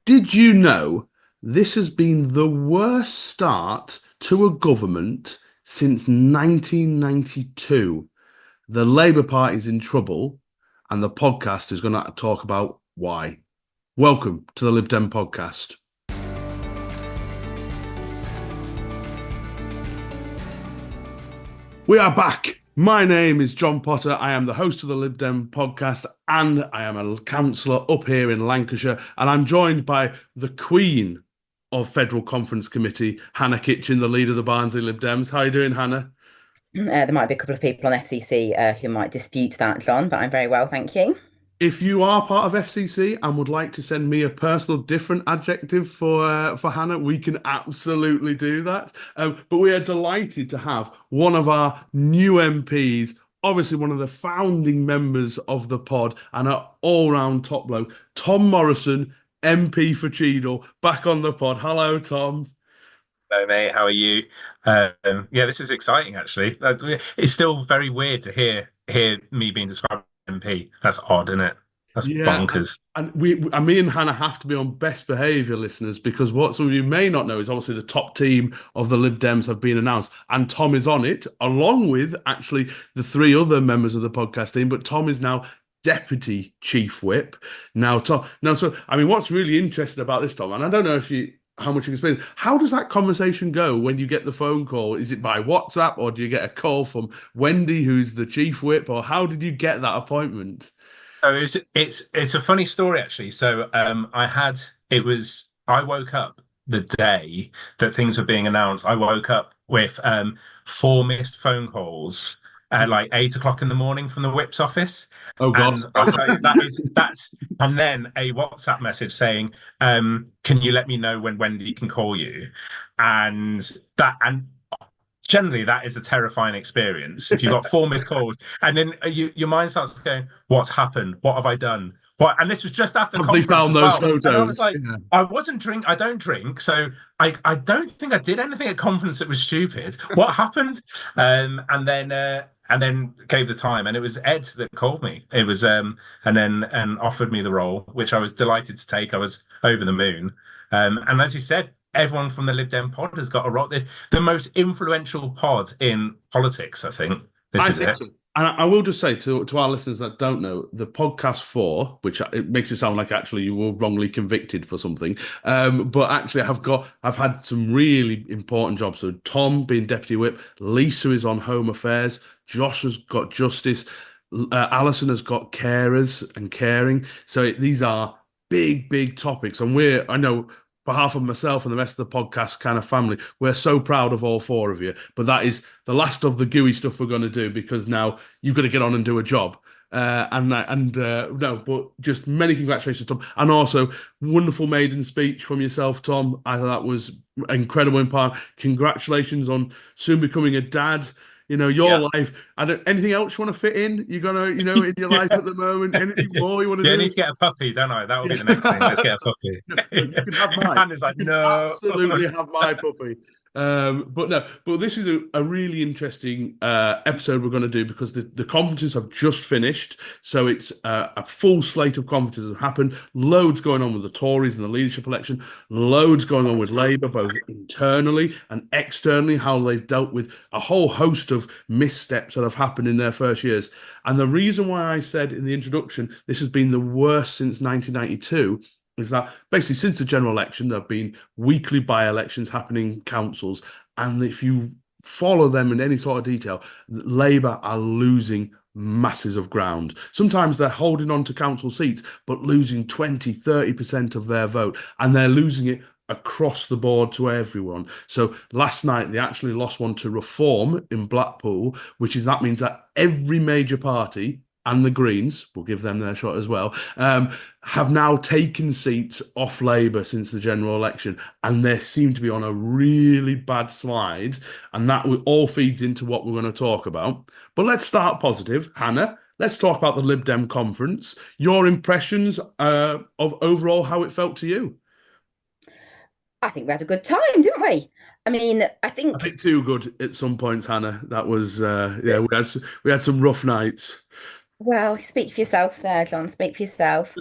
Did you know this has been the worst start to a government since 1992? The Labour Party's in trouble, and the podcast is going to talk about why. Welcome to the Lib Dem Podcast. We are back. My name is John Potter. I am the host of the Lib Dem Podcast, and I am a councillor up here in Lancashire. And I'm joined by the Queen of Federal Conference Committee, Hannah Kitchen, the leader of the Barnsley Lib Dems. How are you doing, Hannah? There might be a couple of people on FCC who might dispute that, John, but I'm very well, thank you. If you are part of FCC and would like to send me a personal different adjective for Hannah, we can absolutely do that. But we are delighted to have one of our new MPs, obviously one of the founding members of the pod and an all-round top bloke, Tom Morrison, MP for Cheadle, back on the pod. Hello, Tom. Hello, mate. How are you? Yeah, this is exciting. Actually, it's still very weird to hear me being described as MP. That's odd, isn't it? That's Yeah, bonkers. and me and Hannah have to be on best behaviour, listeners, because what some of you may not know is obviously the top team of the Lib Dems have been announced, and Tom is on it, along with actually the three other members of the podcast team. But Tom is now Deputy Chief Whip. Now, Tom, now, so I mean, what's really interesting about this, Tom, and I don't know if you how much you can explain. How does that conversation go when you get the phone call? Is it by WhatsApp, or do you get a call from Wendy, who's the Chief Whip, or how did you get that appointment? So it's a funny story actually. So I woke up the day that things were being announced. I woke up with four missed phone calls at like 8 o'clock in the morning from the whip's office. Oh God. And I'll tell you that's and then a WhatsApp message saying, can you let me know when Wendy can call you? And generally that is a terrifying experience if you've got four missed calls and then your mind starts going, what's happened, what have I done, what? And this was just after They conference found as those well, and I was photos. like, Yeah. I don't drink, so I don't think I did anything at conference that was stupid. What happened? And then gave the time, and it was Ed that called me. It was and offered me the role, which I was delighted to take. I was over the moon. And as you said, everyone from the Lib Dem pod has got a role. This the most influential pod in politics, I think. This I is think it. so. And I will just say to our listeners that don't know, the podcast four, which it makes it sound like actually you were wrongly convicted for something, but actually I've had some really important jobs. So Tom being deputy whip, Lisa is on home affairs, Josh has got justice, Alison has got carers and caring. So these are big topics, and I know behalf of myself and the rest of the podcast kind of family, we're so proud of all four of you. But that is the last of the gooey stuff we're going to do because now you've got to get on and do a job. No, but just many congratulations, Tom, and also wonderful maiden speech from yourself, Tom. I thought that was incredible in part. Congratulations on soon becoming a dad. You know, your Yeah. life. Anything else you want to fit in? You're gonna, in your life Yeah. at the moment. Anything more you want to Yeah, I do? need to get a puppy, don't I? That will be the next thing. Let's Yeah. get a puppy. No, you can have mine. And it's like, You can no. absolutely have my puppy. But no, but this is a really interesting episode we're going to do because the conferences have just finished. So it's a full slate of conferences have happened. Loads going on with the Tories and the leadership election. Loads going on with Labour, both internally and externally, how they've dealt with a whole host of missteps that have happened in their first years. And the reason why I said in the introduction this has been the worst since 1992 is that basically since the general election, there have been weekly by-elections happening in councils. And if you follow them in any sort of detail, Labour are losing masses of ground. Sometimes they're holding on to council seats, but losing 20, 30% of their vote. And they're losing it across the board to everyone. So last night they actually lost one to Reform in Blackpool, that means that every major party and the Greens, we'll give them their shot as well, have now taken seats off Labour since the general election, and they seem to be on a really bad slide, and that all feeds into what we're going to talk about. But let's start positive, Hannah. Let's talk about the Lib Dem conference. Your impressions of overall how it felt to you. I think we had a good time, didn't we? I mean, I A think, bit too good at some points, Hannah. That was yeah, we had some rough nights. well, speak for yourself there, John, speak for yourself.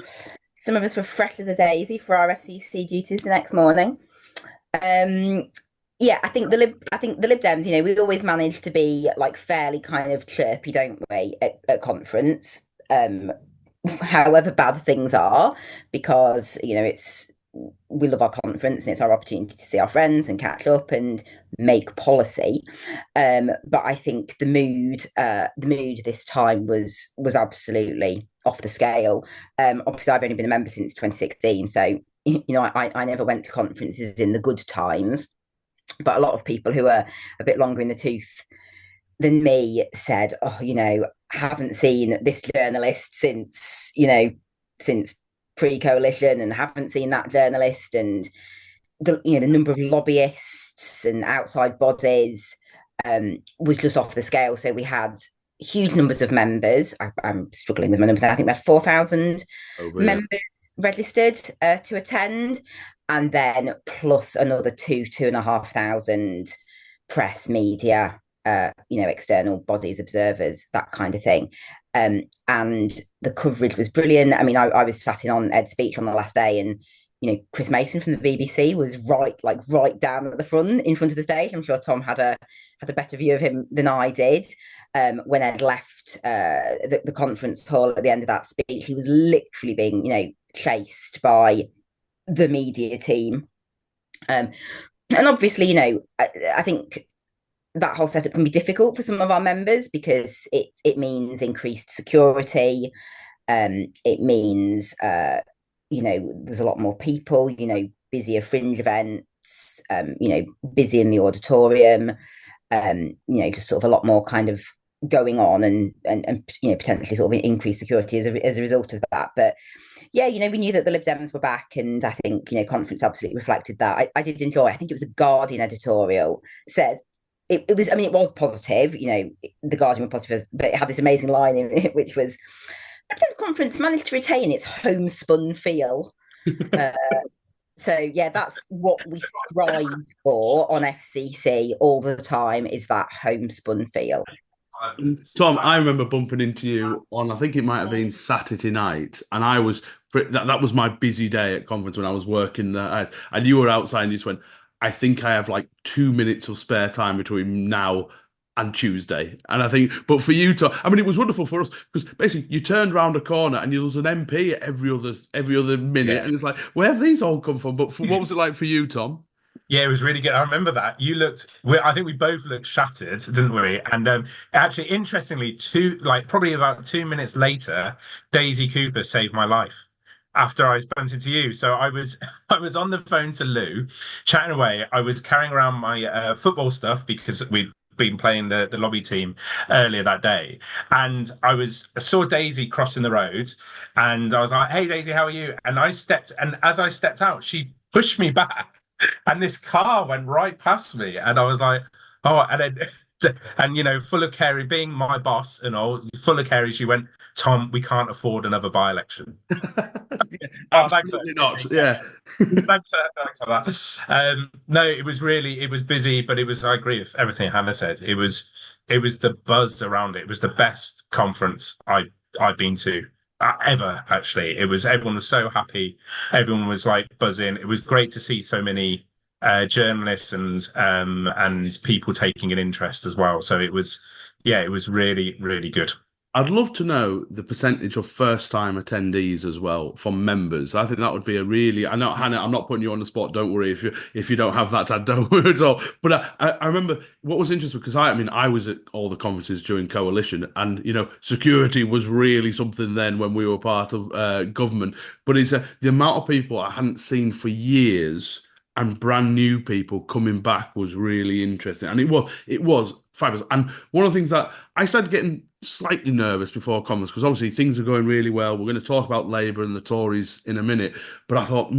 Some of us were fresh as a daisy for our FCC duties the next morning. Yeah, I think the Lib Dems, we always manage to be like fairly kind of chirpy, don't we, at conference. However bad things are, because we love our conference and it's our opportunity to see our friends and catch up and make policy. But I think the mood this time was absolutely off the scale. Obviously, I've only been a member since 2016, so I never went to conferences in the good times. But a lot of people who are a bit longer in the tooth than me said, "Oh, haven't seen this journalist since pre-coalition, and haven't seen that journalist, and the number of lobbyists and outside bodies was just off the scale." So we had huge numbers of members. I'm struggling with my numbers now. I think we had 4,000 members registered to attend, and then plus another 2,500 press, media, external bodies, observers, that kind of thing. And the coverage was brilliant. I mean, I was sat in on Ed's speech on the last day, and Chris Mason from the BBC was right down at the front, in front of the stage. I'm sure Tom had a better view of him than I did. When Ed left the conference hall at the end of that speech, he was literally being, chased by the media team. And obviously, I think that whole setup can be difficult for some of our members, because it means increased security. It means there's a lot more people, busier fringe events, busy in the auditorium, just sort of a lot more kind of going on, and potentially sort of increased security as a result of that. But yeah, we knew that the Lib Dems were back, and I think conference absolutely reflected that. I did enjoy. I think it was the Guardian editorial said it was. I mean, it was positive. The Guardian were positive, but it had this amazing line in it, which was, "The conference managed to retain its homespun feel." So yeah, that's what we strive for on FCC all the time, is that homespun feel. Tom, I remember bumping into you on, I think it might have been Saturday night, and that was my busy day at conference when I was working there, and you were outside and you just went, "I think I have like 2 minutes of spare time between now and Tuesday." And I think, but for you, Tom, I mean, it was wonderful for us, because basically you turned around a corner and there was an MP at every other minute, and it's like, where have these all come from? But what was it like for you, Tom? Yeah, it was really good. I remember that. I think we both looked shattered, didn't we? And actually, interestingly, probably about 2 minutes later, Daisy Cooper saved my life after I bumped into you. So I was on the phone to Lou, chatting away. I was carrying around my football stuff, because we'd been playing the lobby team earlier that day, and I saw Daisy crossing the road, and I was like, "Hey, Daisy, how are you?" And as I stepped out, she pushed me back. And this car went right past me, and I was like, "Oh!" And then, full of Carey, being my boss and all, full of Carey, she went, "Tom, we can't afford another by-election." Absolutely not. Yeah. Thanks for that. No, it was busy, but I agree with everything Hannah said. It was the buzz around it. It was the best conference I've been to. Ever, actually. Everyone was so happy, everyone was like buzzing. It was great to see so many journalists and people taking an interest as well. So it was really, really good. I'd love to know the percentage of first-time attendees as well from members. I think that would be I know, Hannah, I'm not putting you on the spot. Don't worry if you don't have that, don't worry at all. But I remember what was interesting, because I was at all the conferences during coalition, and security was really something then when we were part of government. But it's the amount of people I hadn't seen for years, and brand new people coming back, was really interesting, and it was fabulous. And one of the things that I started getting slightly nervous before conference, because obviously things are going really well. We're going to talk about Labour and the Tories in a minute, but I thought,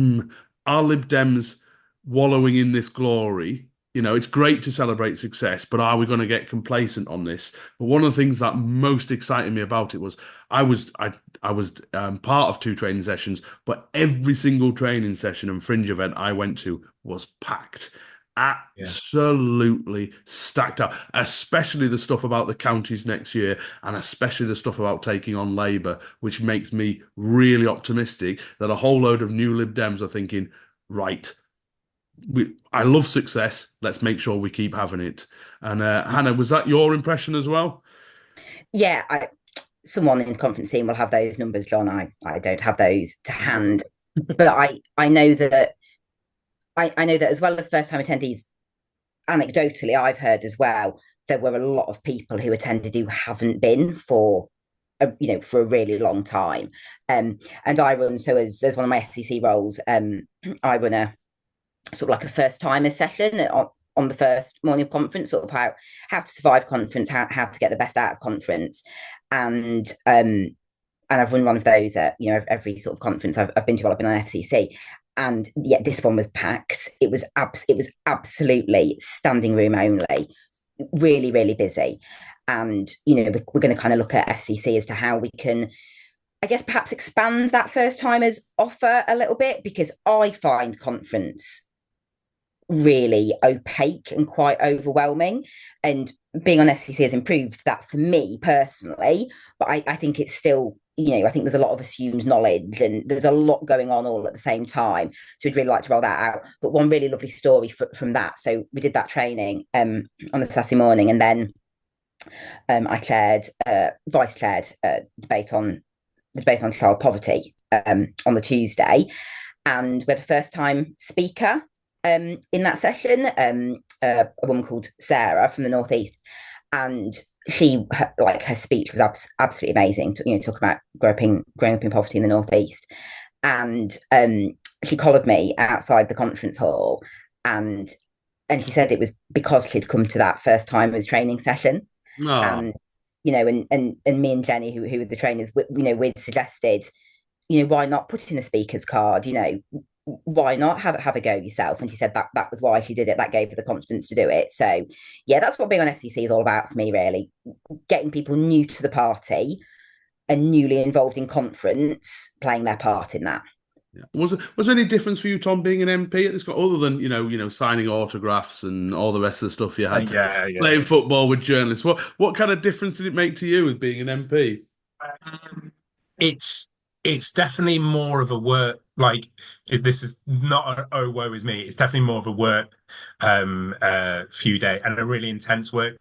are Lib Dems wallowing in this glory? It's great to celebrate success, but are we going to get complacent on this? But one of the things that most excited me about it was I was part of 2 training sessions, but every single training session and fringe event I went to was packed. absolutely stacked up, especially the stuff about the counties next year, and especially the stuff about taking on Labour, which makes me really optimistic that a whole load of new Lib Dems are thinking, right, I love success. Let's make sure we keep having it. And Hannah, was that your impression as well? Yeah, someone in the conference team will have those numbers, John. I don't have those to hand, but I know that I know that as well as first time attendees, anecdotally, I've heard as well there were a lot of people who attended who haven't been for for a really long time. And I run, so as one of my FCC roles, I run a sort of like a first timer session on the first morning of conference, sort of how to survive conference, how to get the best out of conference, and I've run one of those at every sort of conference I've been to while I've been on FCC. And yeah, this one was packed. It was absolutely standing room only, really, really busy. And we're going to kind of look at FCC as to how we can, I guess, perhaps expand that first timers offer a little bit, because I find conference really opaque and quite overwhelming. And being on FCC has improved that for me personally, but I think it's still, I think there's a lot of assumed knowledge and there's a lot going on all at the same time. So we'd really like to roll that out. But one really lovely story from that. So we did that training on the Saturday morning, and then I vice chaired debate on child poverty on the Tuesday, and we had a first time speaker in that session, a woman called Sarah from the Northeast, and her speech was absolutely amazing. Talk about growing up in poverty in the Northeast, and she collared me outside the conference hall, and she said it was because she'd come to that first timers training session. And and me and Jenny, who were the trainers, we'd suggested, why not put in a speaker's card? Why not have a go yourself? And she said that was why she did it. That gave her the confidence to do it. So yeah, that's what being on FCC is all about for me, really. Getting people new to the party and newly involved in conference playing their part in that. Yeah. Was there any difference for you, Tom, being an MP at this, other than signing autographs and all the rest of the stuff you had playing football with journalists? What kind of difference did it make to you with being an MP? It's definitely more of a work, like, this is not a, oh woe is me. It's definitely more of a work few day and a really intense work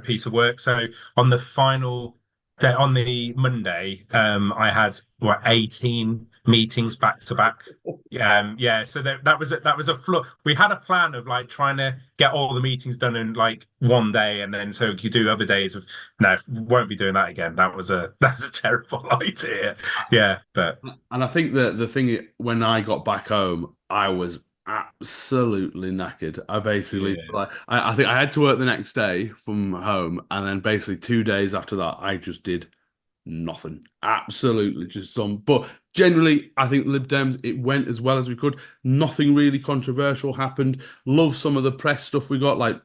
piece of work. So on the final day, on the Monday, I had 18 meetings back to back. So that was a flow. We had a plan of trying to get all the meetings done in one day, and then so you do other days of no, won't be doing that again. That was a terrible idea. And I think that the thing, when I got back home, I was absolutely knackered. I basically I think I had to work the next day from home, and then basically 2 days after that I just did nothing. Absolutely just but generally I think Lib Dems, it went as well as we could. Nothing really controversial happened. Love some of the press stuff we got, like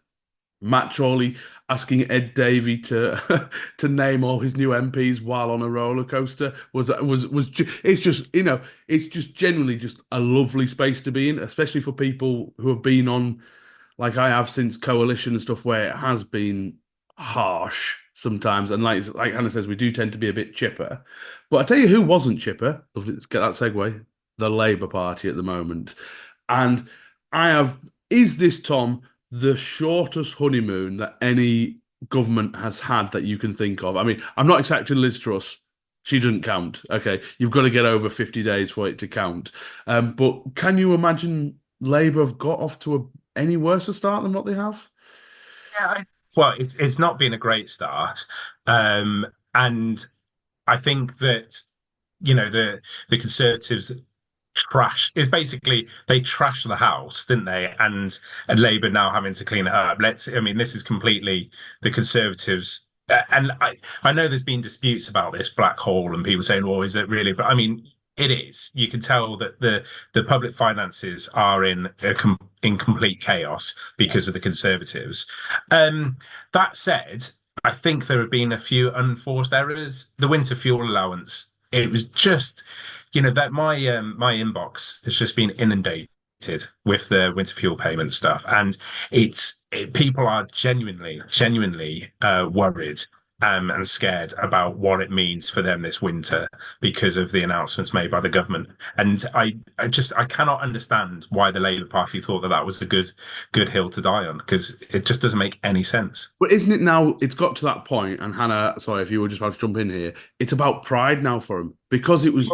Matt Chorley asking Ed Davey to to name all his new MPs while on a roller coaster it's just generally just a lovely space to be in, especially for people who have been on, like I have, since Coalition and stuff, where it has been harsh sometimes, and like Hannah says, we do tend to be a bit chipper. But I tell you who wasn't chipper, lovely to get that segue, the Labour Party at the moment. And is this, Tom, the shortest honeymoon that any government has had that you can think of? I mean, I'm not accepting Liz Truss. She doesn't count. Okay, you've got to get over 50 days for it to count. But can you imagine Labour have got off to any worse a start than what they have? Yeah, well, it's not been a great start, and I think that the Conservatives they trashed the house, didn't they? And Labour now having to clean it up. This is completely the Conservatives. And I know there's been disputes about this black hole and people saying, well, is it really? But I mean, it is. You can tell that the public finances are in complete chaos because of the Conservatives. That said, I think there have been a few unforced errors. The winter fuel allowance, it was just, that my inbox has just been inundated with the winter fuel payment stuff, and people are genuinely worried and scared about what it means for them this winter because of the announcements made by the government. And I cannot understand why the Labour Party thought that was a good hill to die on, because it just doesn't make any sense. But isn't it now? It's got to that point, and Hannah, sorry if you were just about to jump in here. It's about pride now for him, because it was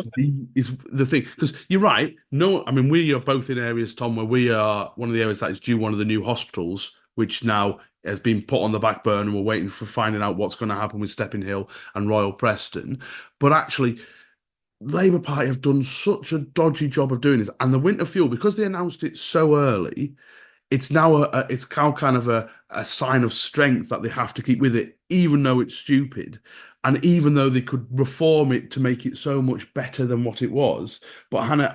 is the thing. Because you're right. No, I mean we are both in areas, Tom, where we are one of the areas that is due one of the new hospitals, which now has been put on the back burner. We're waiting for finding out what's going to happen with Stepping Hill and Royal Preston. But actually, Labour Party have done such a dodgy job of doing this, and the winter fuel, because they announced it so early, it's now it's now kind of a sign of strength that they have to keep with it, even though it's stupid, and even though they could reform it to make it so much better than what it was. But Hannah,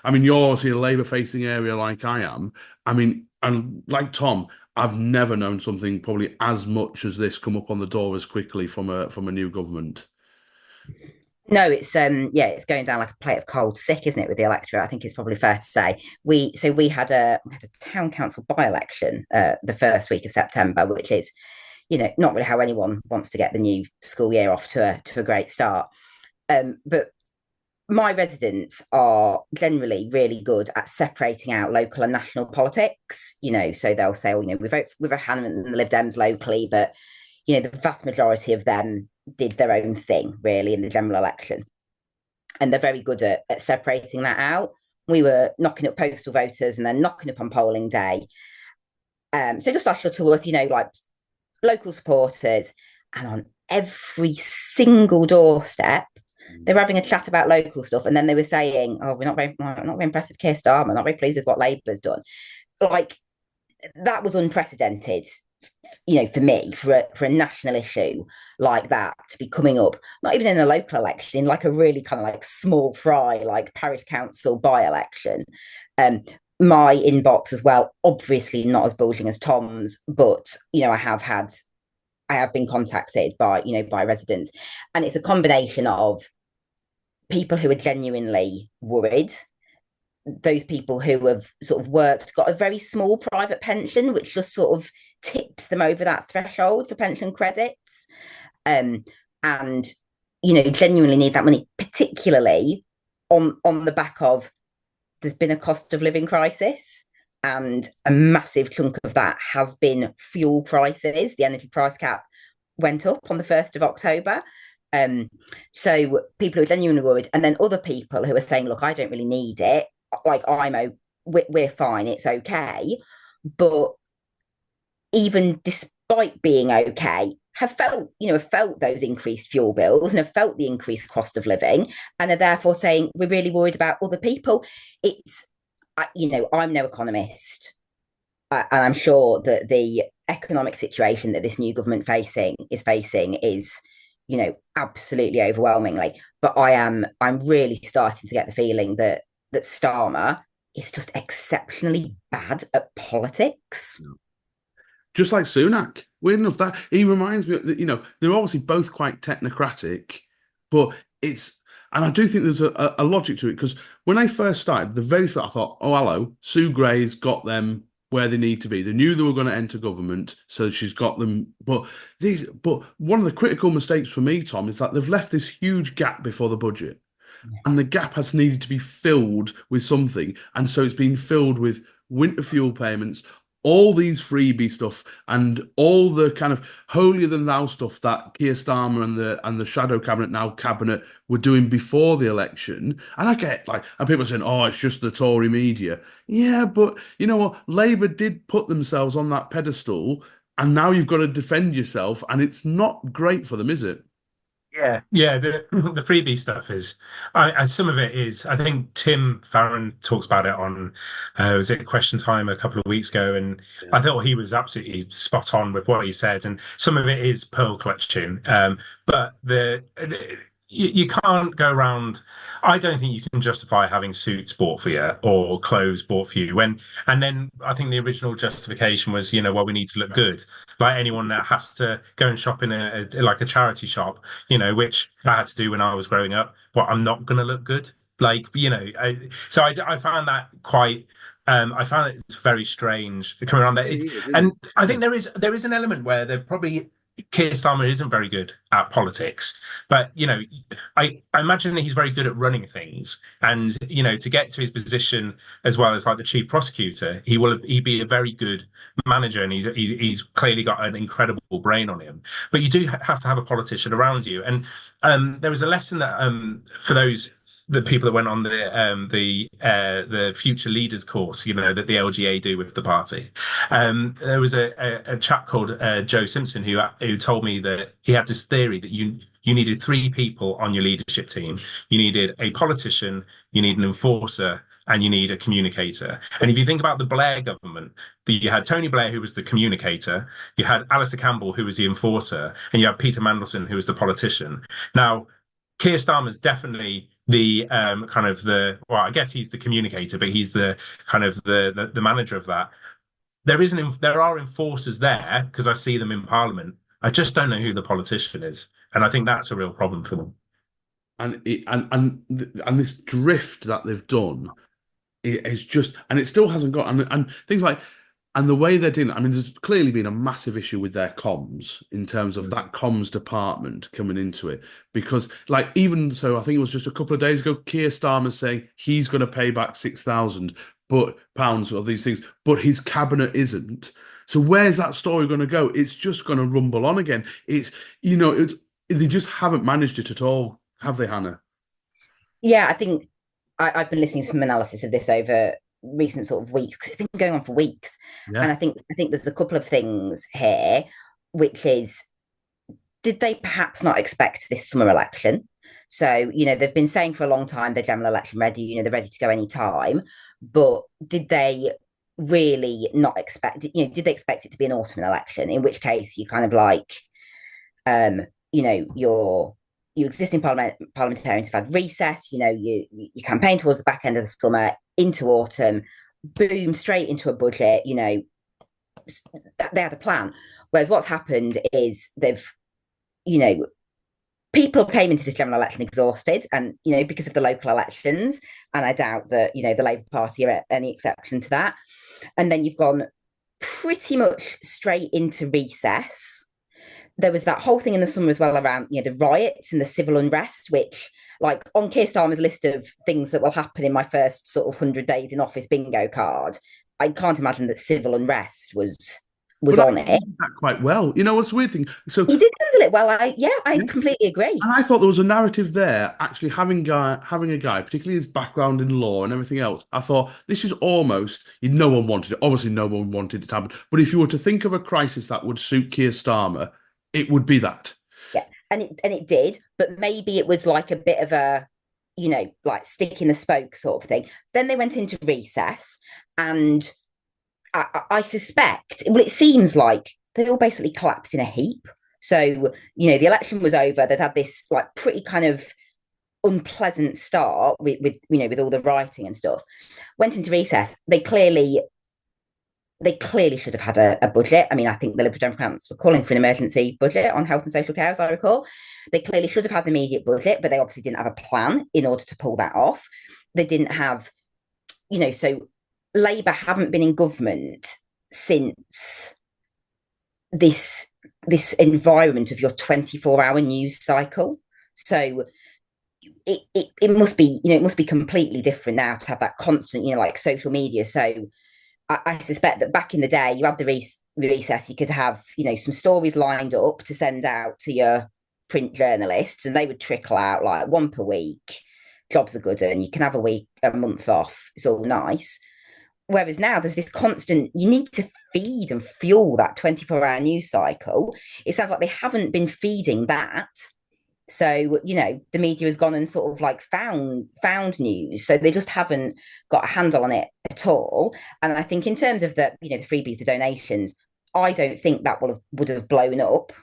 I mean, you're obviously a Labour-facing area like I am. I mean, and like Tom, I've never known something probably as much as this come up on the door as quickly from a new government. No, it's it's going down like a plate of cold sick, isn't it, with the electorate? I think it's probably fair to say. We had a town council by-election the first week of September, which is, not really how anyone wants to get the new school year off to a great start. But my residents are generally really good at separating out local and national politics. So they'll say, we vote with Hannah and the Lib Dems locally, but the vast majority of them did their own thing really in the general election, and they're very good at separating that out. We were knocking up postal voters and then knocking up on polling day, so just like Shuttleworth, like local supporters, and on every single doorstep they were having a chat about local stuff, and then they were saying, oh, we're not very impressed with Keir Starmer, not very pleased with what Labour's done. Like, that was unprecedented, for me, for a national issue like that to be coming up, not even in a local election, in like a really kind of like small fry, like parish council by-election. My inbox as well, obviously not as bulging as Tom's, but I have been contacted by residents, and it's a combination of people who are genuinely worried, those people who have sort of got a very small private pension, which just sort of tips them over that threshold for pension credits, and genuinely need that money, particularly on the back of there's been a cost of living crisis, and a massive chunk of that has been fuel prices. The energy price cap went up on the 1st of October. So people who are genuinely worried, and then other people who are saying, look, I don't really need it, like we're fine, it's okay. But even despite being okay, have felt those increased fuel bills and have felt the increased cost of living, and are therefore saying, we're really worried about other people. It's, I'm no economist, and I'm sure that the economic situation that this new government is facing is, absolutely overwhelmingly. But I'm really starting to get the feeling that Starmer is just exceptionally bad at politics. Just like Sunak. Weird enough, that he reminds me that, they're obviously both quite technocratic, but and I do think there's a logic to it, because when I first started, the very first, I thought, oh, hello, Sue Gray's got them where they need to be. They knew they were going to enter government, so she's got them. But one of the critical mistakes for me, Tom, is that they've left this huge gap before the budget. Yeah. And the gap has needed to be filled with something. And so it's been filled with winter fuel payments, all these freebie stuff, and all the kind of holier than thou stuff that Keir Starmer and the shadow cabinet were doing before the election. And I get and people are saying, oh, it's just the Tory media. Yeah, but you know what? Labour did put themselves on that pedestal, and now you've got to defend yourself, and it's not great for them, is it? Yeah. The freebie stuff is, some of it is. I think Tim Farron talks about it on, was it Question Time a couple of weeks ago, and yeah. I thought he was absolutely spot on with what he said. And some of it is pearl clutching, but you can't go around. I don't think you can justify having suits bought for you or clothes bought for you and then I think the original justification was, well, we need to look good. Like anyone that has to go and shop in a charity shop, which I had to do when I was growing up. Well, I'm not going to look good. Like, I found that quite. I found it very strange coming around there. And I think there is an element where they're probably Keir Starmer isn't very good at politics, but I imagine that he's very good at running things, and to get to his position as well as like the chief prosecutor, he'd be a very good manager, and he's clearly got an incredible brain on him. But you do have to have a politician around you, and there was a lesson that for the people that went on the future leaders course, that the LGA do with the party. There was a chap called Joe Simpson who told me that he had this theory that you needed three people on your leadership team. You needed a politician, you need an enforcer, and you need a communicator. And if you think about the Blair government, you had Tony Blair, who was the communicator, you had Alistair Campbell, who was the enforcer, and you had Peter Mandelson, who was the politician. Now, Keir Starmer's definitely the I guess he's the communicator, but he's the kind of the manager of that. There are enforcers there because I see them in Parliament. I just don't know who the politician is, and I think that's a real problem for them. And this drift that they've done is just, and it still hasn't got, and things like. And the way they're doing it, I mean, there's clearly been a massive issue with their comms in terms of that comms department coming into it. Because, like, even so, I think it was just a couple of days ago, Keir Starmer saying he's going to pay back £6,000 of these things, but his cabinet isn't. So where's that story going to go? It's just going to rumble on again. It's, they just haven't managed it at all, have they, Hannah? Yeah, I think I've been listening to some analysis of this over recent sort of weeks, because it's been going on for weeks. Yeah. And I think there's a couple of things here, which is, did they perhaps not expect this summer election? So, they've been saying for a long time they're general election ready, they're ready to go any time. But did they really not expect it? Did they expect it to be an autumn election? In which case you kind of like, your existing parliamentarians have had recess, you campaign towards the back end of the summer, into autumn, boom, straight into a budget, they had a plan. Whereas what's happened is people came into this general election exhausted, and, because of the local elections, and I doubt that, the Labour Party are any exception to that. And then you've gone pretty much straight into recess. There was that whole thing in the summer as well around, the riots and the civil unrest, which, like, on Keir Starmer's list of things that will happen in my first sort of 100 days in office bingo card, I can't imagine that civil unrest was on it. That quite well. What's the weird thing? So he did handle it well. I completely agree. And I thought there was a narrative there, actually having a guy, particularly his background in law and everything else. I thought this is almost, no one wanted it. Obviously, no one wanted it to happen. But if you were to think of a crisis that would suit Keir Starmer, it would be that. Yeah, and it did, but maybe it was like a bit of a, like stick in the spoke sort of thing. Then they went into recess, and I suspect, well, it seems like they all basically collapsed in a heap. So, the election was over. They'd had this like pretty kind of unpleasant start with all the writing and stuff. Went into recess. They clearly should have had a budget. I mean, I think the Lib Democrats were calling for an emergency budget on health and social care, as I recall. They clearly should have had an immediate budget, but they obviously didn't have a plan in order to pull that off. They didn't have, so Labour haven't been in government since this environment of your 24-hour news cycle. So it must be, it must be completely different now to have that constant, like social media. So I suspect that back in the day, you had the recess, you could have, some stories lined up to send out to your print journalists, and they would trickle out like one per week. Jobs are good, and you can have a month off. It's all nice. Whereas now there's this constant, you need to feed and fuel that 24-hour news cycle. It sounds like they haven't been feeding that. So, the media has gone and sort of like found news. So they just haven't got a handle on it at all. And I think in terms of the freebies, the donations, I don't think that would have blown up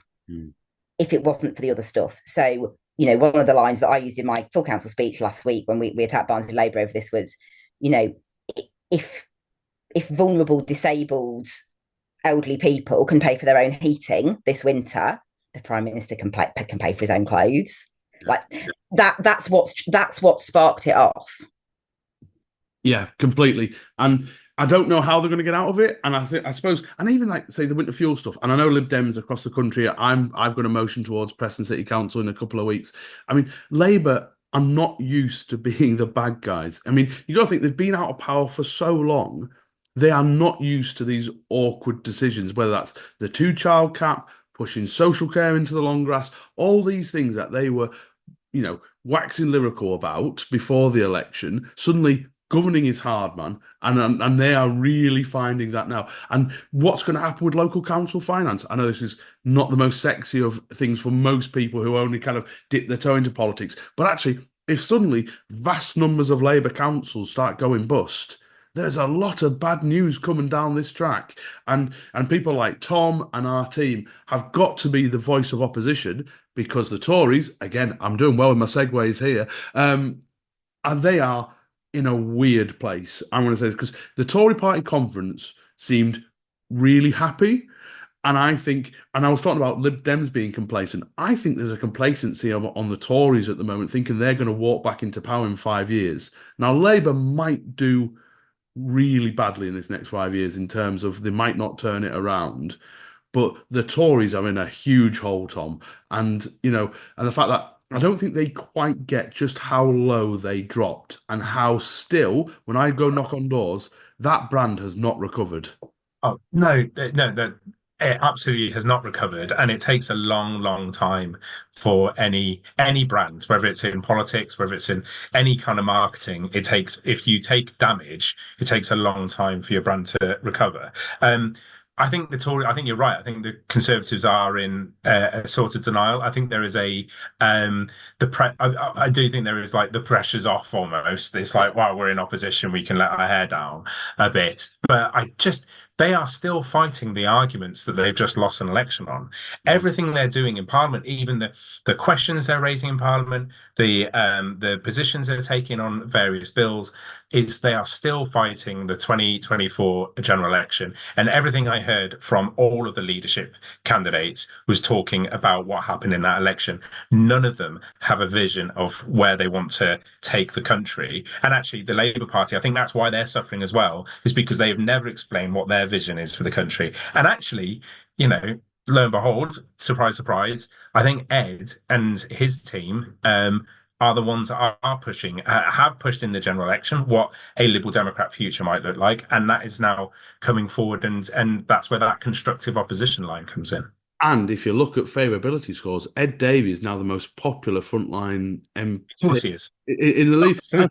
if it wasn't for the other stuff. So, one of the lines that I used in my full council speech last week when we attacked Barnsley Labour over this was, if vulnerable, disabled, elderly people can pay for their own heating this winter, the Prime Minister can pay for his own clothes. Like that's what sparked it off. Yeah, completely. And I don't know how they're going to get out of it. And I suppose, and even like say the winter fuel stuff. And I know Lib Dems across the country. I've got a motion towards Preston City Council in a couple of weeks. I mean, Labour are not used to being the bad guys. I mean, you got to think they've been out of power for so long. They are not used to these awkward decisions, whether that's the two-child cap, pushing social care into the long grass, all these things that they were, waxing lyrical about before the election. Suddenly, governing is hard, man, and they are really finding that now. And what's going to happen with local council finance? I know this is not the most sexy of things for most people who only kind of dip their toe into politics, but actually, if suddenly vast numbers of Labour councils start going bust, there's a lot of bad news coming down this track. And people like Tom and our team have got to be the voice of opposition, because the Tories, again, I'm doing well with my segues here, and they are in a weird place. I'm going to say this because the Tory party conference seemed really happy. And I think, and I was talking about Lib Dems being complacent. I think there's a complacency on the Tories at the moment, thinking they're going to walk back into power in 5 years. Now, Labour might do really badly in this next 5 years in terms of they might not turn it around. But the Tories are in a huge hole, Tom. And, and the fact that I don't think they quite get just how low they dropped and how still, when I go knock on doors, that brand has not recovered. Oh, no, no. It absolutely has not recovered, and it takes a long, long time for any brand, whether it's in politics, whether it's in any kind of marketing. If you take damage, it takes a long time for your brand to recover. I think I think you're right. I think the Conservatives are in a sort of denial. I think there is I do think there is like the pressure's off almost. It's like, wow, we're in opposition, we can let our hair down a bit. But they are still fighting the arguments that they've just lost an election on. Everything they're doing in Parliament, even the questions they're raising in Parliament, the positions they're taking on various bills, is they are still fighting the 2024 general election. And everything I heard from all of the leadership candidates was talking about what happened in that election. None of them have a vision of where they want to take the country. And actually, the Labour Party, I think that's why they're suffering as well, is because they have never explained what their vision is for the country. And actually, lo and behold, surprise, surprise, I think Ed and his team are the ones that are pushing, have pushed in the general election what a Liberal Democrat future might look like. And that is now coming forward. And that's where that constructive opposition line comes in. And if you look at favourability scores, Ed Davey is now the most popular frontline MP. Of course he is. In the league. And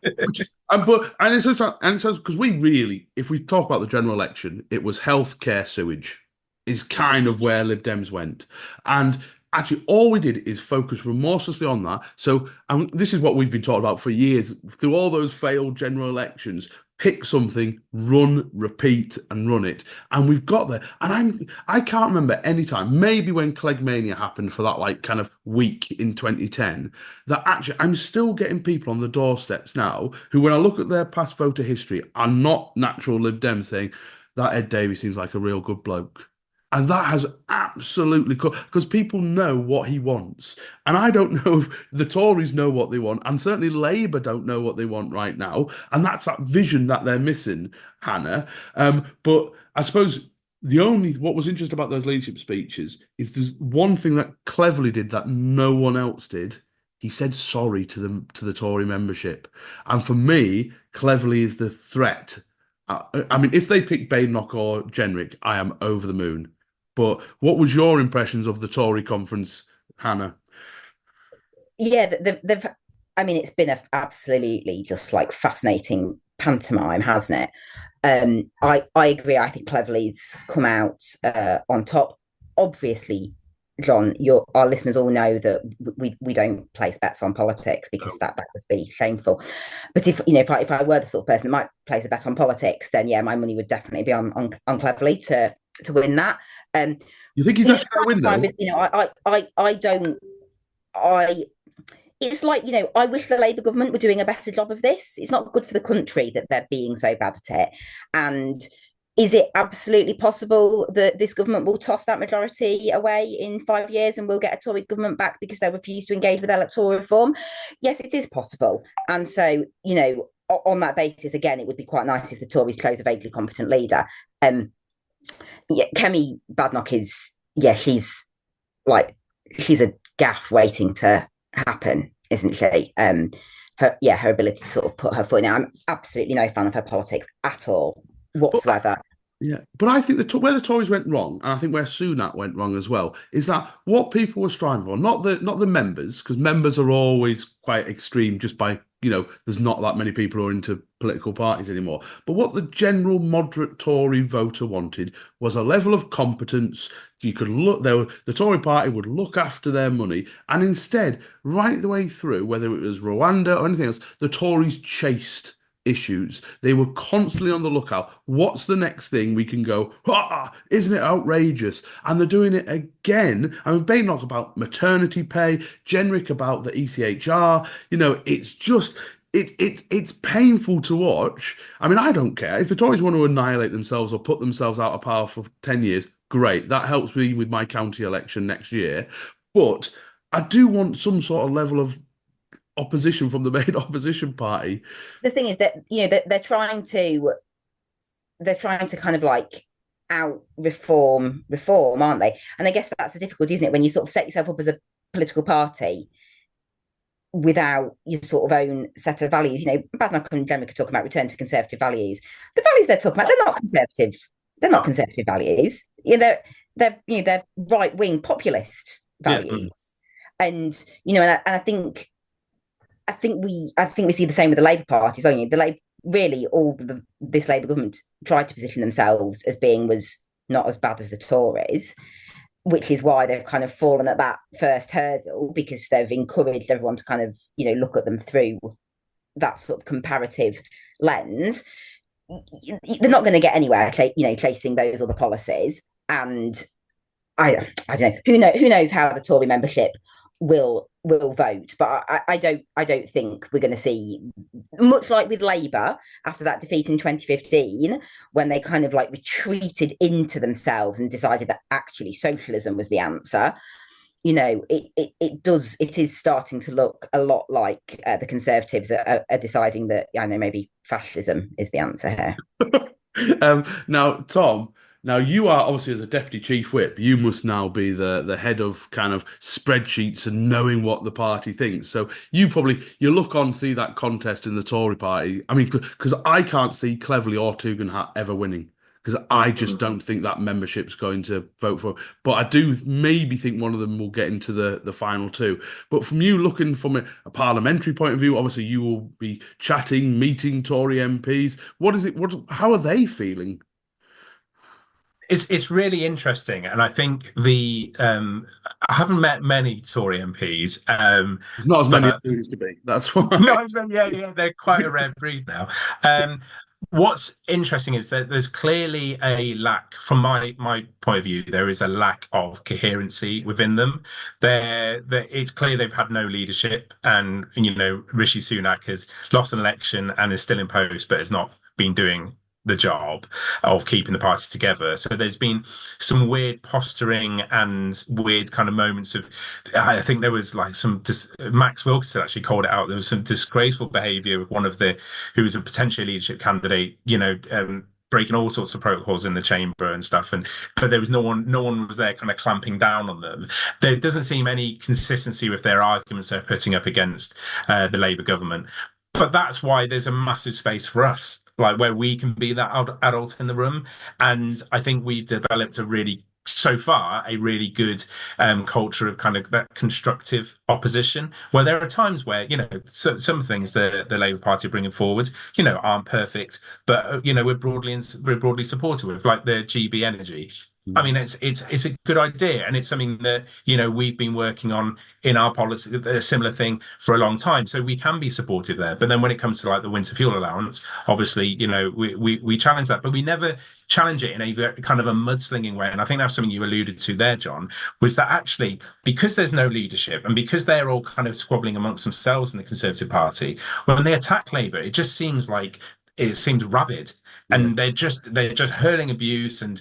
it's because we really, if we talk about the general election, it was healthcare sewage is kind of where Lib Dems went. And actually, all we did is focus remorselessly on that. So this is what we've been talking about for years. Through all those failed general elections, pick something, run, repeat, and run it. And we've got there. And I can't remember any time, maybe when Cleggmania happened for that like kind of week in 2010, that actually I'm still getting people on the doorsteps now who, when I look at their past voter history, are not natural Lib Dems saying, that Ed Davey seems like a real good bloke. And that has absolutely because people know what he wants. And I don't know if the Tories know what they want, and certainly Labour don't know what they want right now. And that's that vision that they're missing, Hannah. But I suppose what was interesting about those leadership speeches is there's one thing that Cleverly did that no one else did. He said sorry to the Tory membership. And for me, Cleverly is the threat. I mean, if they pick Badenoch or Jenrick, I am over the moon. But what was your impressions of the Tory conference, Hannah? Yeah, I mean, it's been absolutely just like fascinating pantomime, hasn't it? I agree. I think Cleverly's come out on top. Obviously, John, our listeners all know that we don't place bets on politics because that would be shameful. But if I were the sort of person that might place a bet on politics, then yeah, my money would definitely be on Cleverly to win that. You think he's actually going to win, though? It's like, I wish the Labour government were doing a better job of this. It's not good for the country that they're being so bad at it. And Is it absolutely possible that this government will toss that majority away in 5 years and we'll get a Tory government back because they refuse to engage with electoral reform? Yes, it is possible. And so, on that basis, again, it would be quite nice if the Tories chose a vaguely competent leader. Kemi Badenoch she's a gaff waiting to happen, isn't she? Her ability to sort of put her foot in it. I'm absolutely no fan of her politics at all, whatsoever. But I think where the Tories went wrong, and I think where Sunak went wrong as well, is that what people were striving for, not the members, because members are always quite extreme just by, there's not that many people who are into political parties anymore. But what the general moderate Tory voter wanted was a level of competence. You could the Tory party would look after their money, and instead, right the way through, whether it was Rwanda or anything else, the Tories chased issues. They were constantly on the lookout. What's the next thing we can go, isn't it outrageous? And they're doing it again. I mean, Badenoch about maternity pay, Jenrick about the ECHR. It's just, it's painful to watch. I mean, I don't care. If the Tories want to annihilate themselves or put themselves out of power for 10 years, great. That helps me with my county election next year. But I do want some sort of level of opposition from the main opposition party. The thing is that they're trying to kind of like out reform, aren't they? And I guess that's the difficulty, isn't it, when you sort of set yourself up as a political party without your sort of own set of values. Badenoch and Jenrick are talking about return to conservative values. The values they're talking about, they're not conservative. They're not conservative values. They're right wing populist values. Yeah. And I think we see the same with the Labour Party as well. This Labour government tried to position themselves as was not as bad as the Tories, which is why they've kind of fallen at that first hurdle, because they've encouraged everyone to kind of look at them through that sort of comparative lens. They're not going to get anywhere, chasing those other policies. And I don't know. Who knows how the Tory membership will vote, but I don't think we're going to see, much like with Labour after that defeat in 2015, when they kind of like retreated into themselves and decided that actually socialism was the answer. It is starting to look a lot like the Conservatives are deciding that maybe fascism is the answer here. Now, Tom. Now, you are obviously, as a deputy chief whip, you must now be the head of kind of spreadsheets and knowing what the party thinks. So you look on, see that contest in the Tory party. I mean, because I can't see Cleverly or Tugendhat ever winning, because I just don't think that membership's going to vote for. But I do maybe think one of them will get into the final two. But from you looking from a parliamentary point of view, obviously you will be chatting, meeting Tory MPs. How are they feeling? It's really interesting, and I think I haven't met many Tory MPs. Not as many as there used to be. That's why. Not as many. Yeah, they're quite a rare breed now. What's interesting is that there's clearly a lack, from my point of view, there is a lack of coherency within them. It's clear they've had no leadership, and Rishi Sunak has lost an election and is still in post, but has not been doing the job of keeping the party together. So there's been some weird posturing and weird kind of moments of, I think there was like Max Wilkinson actually called it out. There was some disgraceful behaviour with one of who was a potential leadership candidate, breaking all sorts of protocols in the chamber and stuff. But there was no one was there kind of clamping down on them. There doesn't seem any consistency with their arguments they're putting up against the Labour government. But that's why there's a massive space for us, like where we can be that adult in the room. And I think we've developed so far, a really good culture of kind of that constructive opposition, where there are times where, some things the Labour Party are bringing forward, aren't perfect, but, we're broadly supportive of, like the GB Energy. I mean, it's a good idea, and it's something that we've been working on in our policy, a similar thing for a long time. So we can be supportive there. But then when it comes to like the winter fuel allowance, obviously, we challenge that, but we never challenge it in a kind of a mudslinging way. And I think that's something you alluded to there, John, was that actually because there's no leadership and because they're all kind of squabbling amongst themselves in the Conservative Party, when they attack Labour, it seems rabid. and they're just hurling abuse, and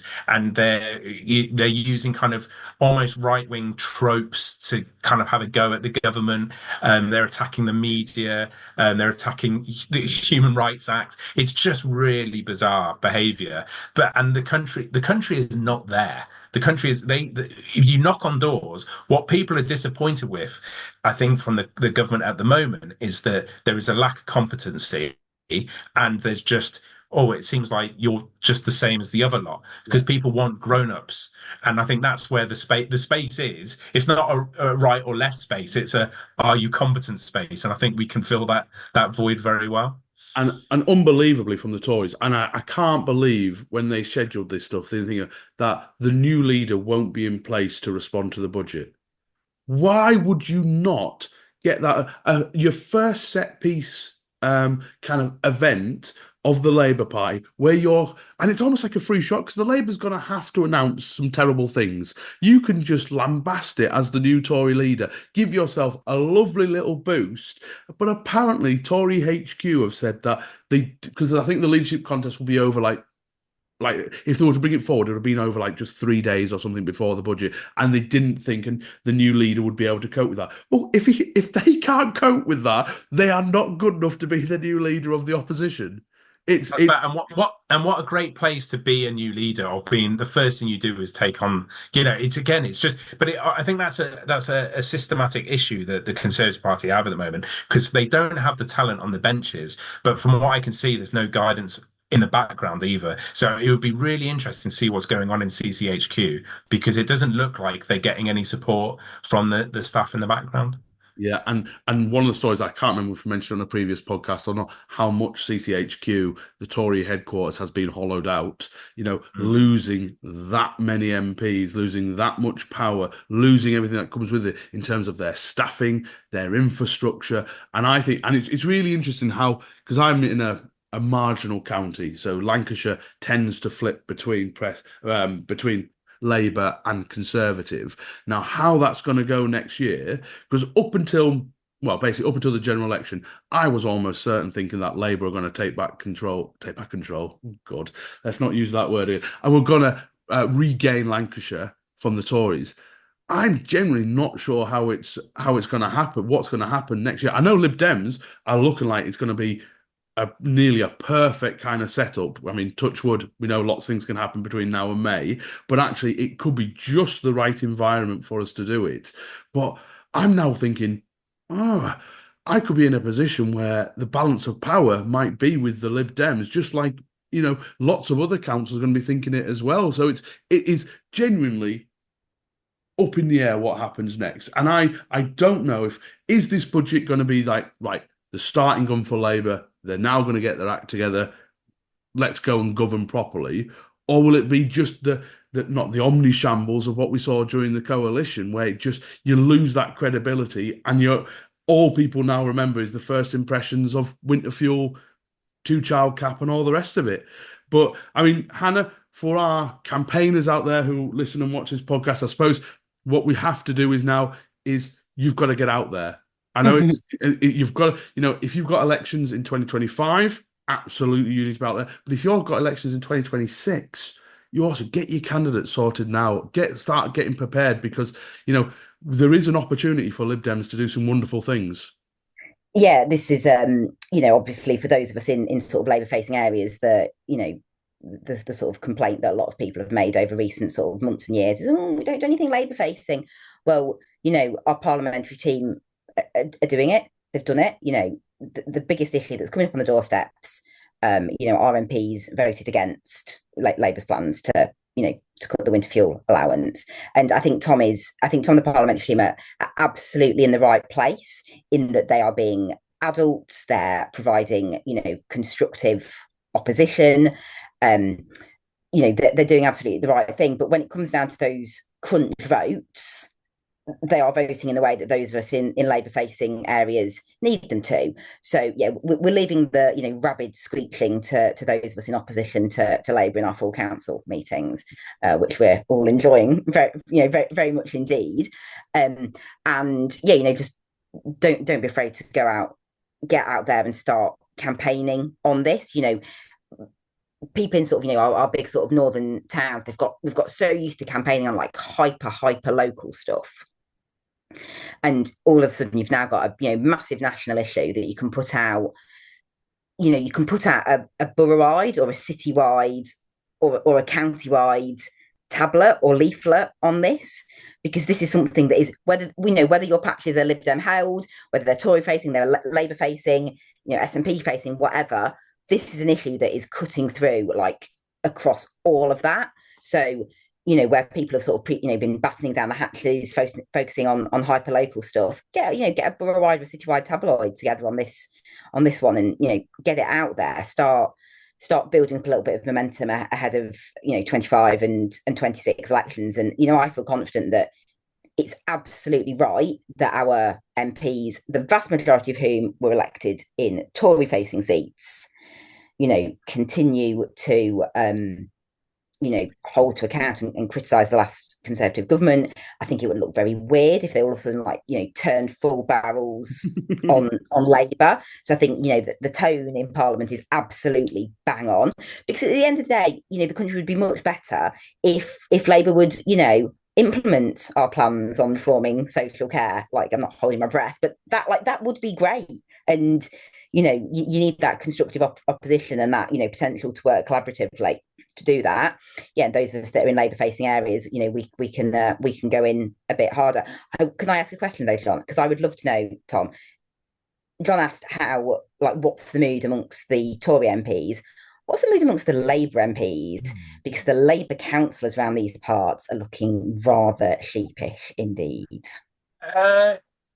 they're using kind of almost right-wing tropes to kind of have a go at the government. They're attacking the media, they're attacking the Human Rights Act. It's just really bizarre behavior. And the country is not there. The country is if you knock on doors, what people are disappointed with, I think, from the government at the moment is that there is a lack of competency, and there's just, oh, it seems like you're just the same as the other lot, because people want grown-ups. And I think that's where the space is. It's not a right or left space, it's a are you competent space. And I think we can fill that void very well. And unbelievably from the Tories, and I can't believe when they scheduled this stuff, they think that the new leader won't be in place to respond to the budget. Why would you not get that your first set piece kind of event of the Labour Party where and it's almost like a free shot because the Labour's going to have to announce some terrible things. You can just lambast it as the new Tory leader, give yourself a lovely little boost. But apparently Tory HQ have said that because I think the leadership contest will be over like if they were to bring it forward, it would have been over like just 3 days or something before the budget, and they didn't think and the new leader would be able to cope with that. Well, if they can't cope with that, they are not good enough to be the new leader of the opposition. And what a great place to be a new leader, or being the first thing you do is take on. It's just. But I think that's a systematic issue that the Conservative Party have at the moment, because they don't have the talent on the benches. But from what I can see, there's no guidance in the background either. So it would be really interesting to see what's going on in CCHQ, because it doesn't look like they're getting any support from the staff in the background. Yeah, and one of the stories, I can't remember if we mentioned on a previous podcast or not, how much CCHQ, the Tory headquarters, has been hollowed out. Losing that many MPs, losing that much power, losing everything that comes with it in terms of their staffing, their infrastructure. And I think, and it's really interesting how, because I'm in a marginal county, so Lancashire tends to flip between Labour and Conservative. Now, how that's going to go next year, because up until the general election, I was almost certain thinking that Labour are going to take back control. God, let's not use that word again. And we're going to regain Lancashire from the Tories. I'm generally not sure how it's going to happen. What's going to happen next year? I know Lib Dems are looking like it's going to be nearly a perfect kind of setup. I mean, touch wood, we know lots of things can happen between now and May, but actually it could be just the right environment for us to do it. But I'm now thinking, I could be in a position where the balance of power might be with the Lib Dems, just like, lots of other councils are going to be thinking it as well. So it is genuinely up in the air what happens next. And I don't know is this budget going to be like the starting gun for Labour? They're now going to get their act together. Let's go and govern properly. Or will it be just not the omni shambles of what we saw during the coalition, where you lose that credibility, and all people now remember is the first impressions of winter fuel, two-child cap, and all the rest of it. But I mean, Hannah, for our campaigners out there who listen and watch this podcast, I suppose what we have to do is you've got to get out there. I know you've got, if you've got elections in 2025, absolutely you need to be out there. But if you've got elections in 2026, you also get your candidates sorted now. Start getting prepared, because, there is an opportunity for Lib Dems to do some wonderful things. Yeah, this is, obviously for those of us in sort of Labour-facing areas, that, the sort of complaint that a lot of people have made over recent sort of months and years is, we don't do anything Labour-facing. Well, our parliamentary team are doing it. They've done it. The biggest issue that's coming up on the doorsteps, our MPs voted against Labour's plans to cut the winter fuel allowance. And I think Tom, the parliamentary team are absolutely in the right place, in that they are being adults, they're providing, constructive opposition. They're doing absolutely the right thing. But when it comes down to those crunch votes, they are voting in the way that those of us in Labour-facing areas need them to. So, yeah, we're leaving the rabid screeching to those of us in opposition to Labour in our full council meetings, which we're all enjoying very, very, very much indeed. And yeah, just don't be afraid to get out there and start campaigning on this. people in sort of our big sort of northern towns, we've got so used to campaigning on like hyper local stuff, and all of a sudden you've now got a massive national issue that you can put out. You can put out a borough-wide or a city-wide or a county-wide tablet or leaflet on this, because this is something that is, whether your patches are Lib Dem held, whether they're Tory facing, they're Labour facing, SNP facing, whatever. This is an issue that is cutting through like across all of that. So where people have sort of been battening down the hatches, focusing on hyper local stuff, get a borough-wide or city-wide tabloid together on this one, and get it out there. Start building up a little bit of momentum ahead of 25 and 26 elections. And I feel confident that it's absolutely right that our MPs, the vast majority of whom were elected in Tory-facing seats, continue to hold to account and criticise the last Conservative government. I think it would look very weird if they all of a sudden turned full barrels on Labour. So I think the tone in Parliament is absolutely bang on, because at the end of the day, the country would be much better if Labour would implement our plans on reforming social care. Like, I'm not holding my breath, but that would be great. And you need that constructive opposition and that potential to work collaboratively to do that. Yeah, those of us that are in Labour facing areas, we can go in a bit harder. Can I ask a question though, John? Because I would love to know, Tom. John asked what's the mood amongst the Tory MPs? What's the mood amongst the Labour MPs? Because the Labour councillors around these parts are looking rather sheepish indeed.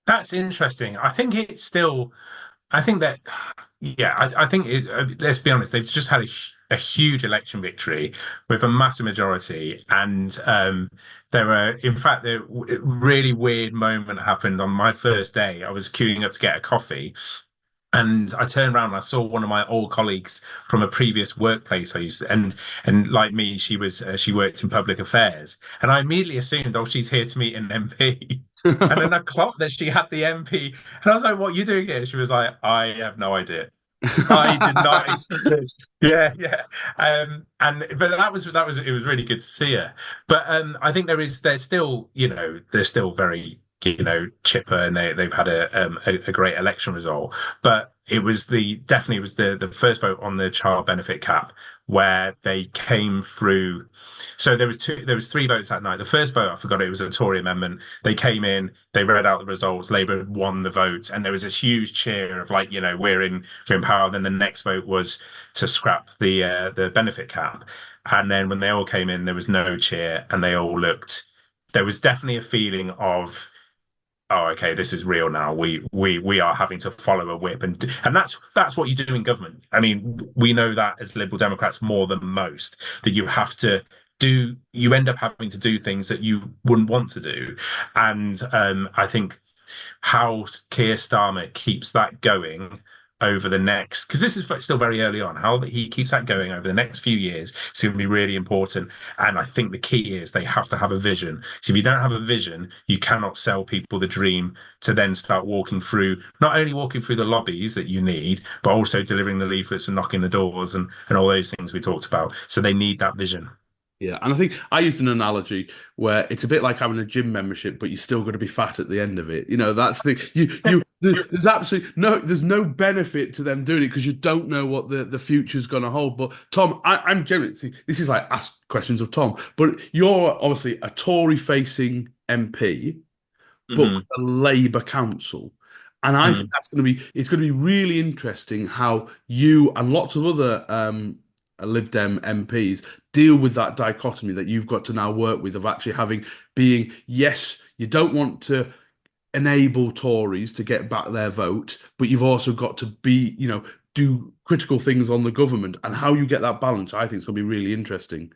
That's interesting. I think it's still. I think that, I think let's be honest, they've just had a huge election victory with a massive majority, and in fact, a really weird moment happened on my first day. I was queuing up to get a coffee, and I turned around and I saw one of my old colleagues from a previous workplace I used to, and like me, she worked in public affairs, and I immediately assumed, oh, she's here to meet an MP. And then I clocked that she had the MP, and I was like, "What are you doing here?" She was like, "I have no idea. I did not expect this." Yeah. But that was it was really good to see her. But I think they're still very chipper, and they've had a great election result. But it was definitely the first vote on the child benefit cap where they came through. So there was three votes that night. The first vote, I forgot, it was a Tory amendment. They came in, they read out the results, Labour won the vote, and there was this huge cheer of we're in power. Then the next vote was to scrap the benefit cap. And then when they all came in, there was no cheer, and they all looked. There was definitely a feeling of, oh, okay, this is real now. We are having to follow a whip, and that's what you do in government. I mean, we know that as Liberal Democrats more than most, that you end up having to do things that you wouldn't want to do. And I think how Keir Starmer keeps that going over the next, because this is still very early on, how he keeps that going over the next few years is going to be really important. And I think the key is they have to have a vision. So if you don't have a vision, you cannot sell people the dream to then start not only walking through the lobbies that you need, but also delivering the leaflets and knocking the doors and all those things we talked about. So they need that vision. Yeah, and I think I used an analogy where it's a bit like having a gym membership, but you're still going to be fat at the end of it. That's there's absolutely no benefit to them doing it because you don't know what the future's going to hold. But Tom, I'm genuinely, this is like ask questions of Tom, but you're obviously a Tory-facing MP, but a Labour council. And I think it's going to be really interesting how you and lots of other Lib Dem MPs deal with that dichotomy that you've got to now work with of actually being, yes, you don't want to enable Tories to get back their vote, but you've also got to be, do critical things on the government, and how you get that balance, I think it's going to be really interesting.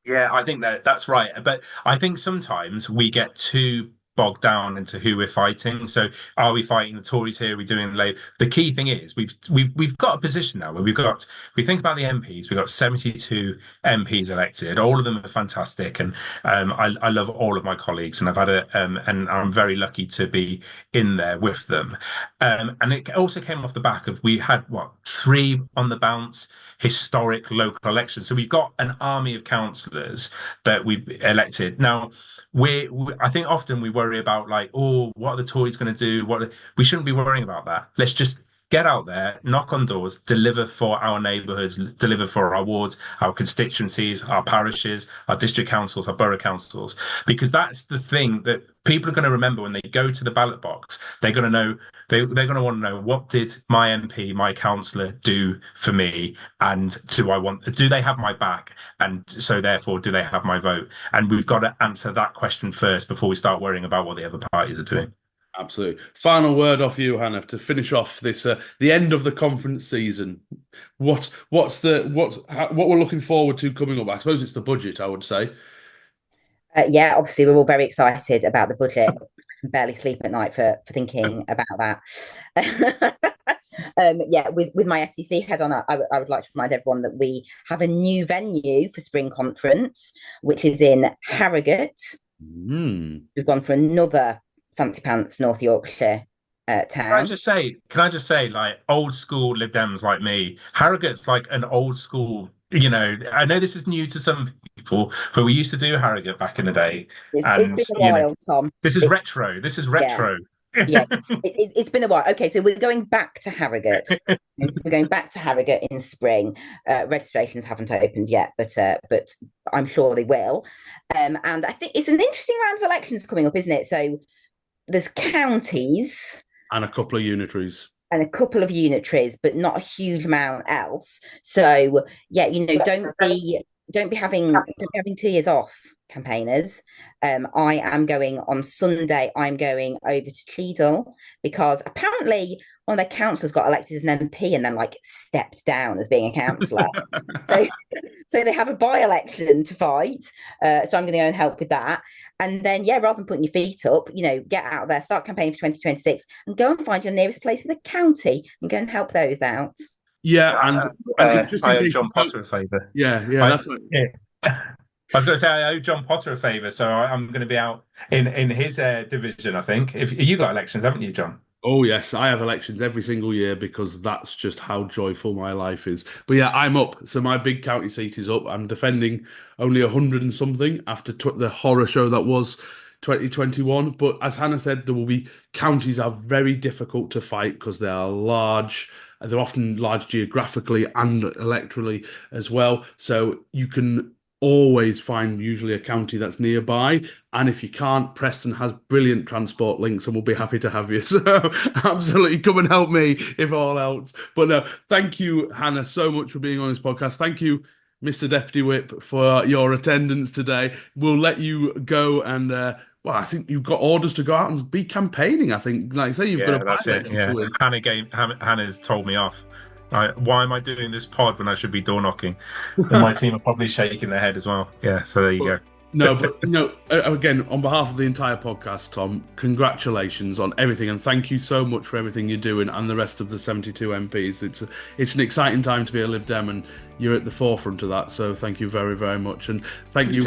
Yeah, I think that's right. But I think sometimes we get too bogged down into who we're fighting. So are we fighting the Tories here? Are we doing Labour? The key thing is we've got a position now where we think about the MPs. We've got 72 MPs elected. All of them are fantastic, and I love all of my colleagues, and I've had and I'm very lucky to be in there with them. And it also came off the back of we had 3 on the bounce historic local elections. So we've got an army of councillors that we've elected. Now, I think often we worry about what are the Tories going to do? We shouldn't be worrying about that. Let's just get out there, knock on doors, deliver for our neighbourhoods, deliver for our wards, our constituencies, our parishes, our district councils, our borough councils, because that's the thing that people are going to remember when they go to the ballot box. They're going to know, they're going to want to know, what did my MP, my councillor do for me? And do they have my back? And so therefore, do they have my vote? And we've got to answer that question first before we start worrying about what the other parties are doing. Absolutely. Final word off you, Hannah, to finish off this the end of the conference season. What we're looking forward to coming up? I suppose it's the budget, I would say. Yeah, obviously we're all very excited about the budget. I can barely sleep at night for thinking about that. Yeah, with my FCC head on, I would like to remind everyone that we have a new venue for spring conference, which is in Harrogate. We've gone for another fancy pants North Yorkshire town. Can I just say, like old school Lib Dems like me, Harrogate's like an old school. I know this is new to some people, but we used to do Harrogate back in the day. It's been a while, Tom. This is retro. Yeah, it's been a while. Okay, so we're going back to Harrogate. We're going back to Harrogate in spring. Registrations haven't opened yet, but I'm sure they will. And I think it's an interesting round of elections coming up, isn't it? So there's counties and a couple of unitaries. But not a huge amount else. So yeah, don't be having 2 years off, campaigners. I am going on Sunday. I'm going over to Cheadle because apparently one of their councillors got elected as an MP and then stepped down as being a councillor. so they have a by-election to fight. So I'm going to go and help with that. And then, rather than putting your feet up, get out there, start campaigning for 2026 and go and find your nearest place with a county and go and help those out. Yeah, and I owe John Potter a favour. Yeah, that's right. Yeah. I was going to say I owe John Potter a favour, so I'm going to be out in his division, I think. If you got elections, haven't you, John? Oh, yes, I have elections every single year because that's just how joyful my life is. But yeah, I'm up. So my big county seat is up. I'm defending only 100 and something after the horror show that was 2021. But as Hannah said, counties are very difficult to fight because they are large. They're often large geographically and electorally as well. So you can always find usually a county that's nearby, and if you can't, Preston has brilliant transport links and we'll be happy to have you, so absolutely come and help me if all else. But no, thank you, Hannah, so much for being on this podcast. Thank you, Mr. Deputy Whip, for your attendance today. We'll let you go and I think you've got orders to go out and be campaigning. I think, like I say, you've got a that's it. Yeah, Hannah's told me off. Why am I doing this pod when I should be door knocking? And my team are probably shaking their head as well. Yeah, so there you go. No, again, on behalf of the entire podcast, Tom, congratulations on everything, and thank you so much for everything you're doing and the rest of the 72 MPs. It's an exciting time to be a Lib Dem, and you're at the forefront of that. So thank you very, very much, and thank you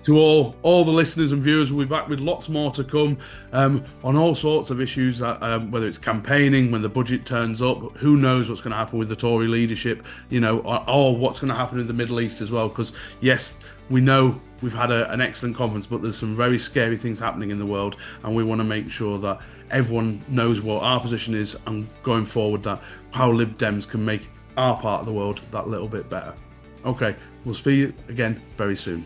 to all the listeners and viewers. We'll be back with lots more to come on all sorts of issues, whether it's campaigning, when the budget turns up, who knows what's going to happen with the Tory leadership, or what's going to happen in the Middle East as well, because yes, we know we've had an excellent conference, but there's some very scary things happening in the world, and we want to make sure that everyone knows what our position is and going forward, that how Lib Dems can make our part of the world that little bit better. Okay, we'll see you again very soon.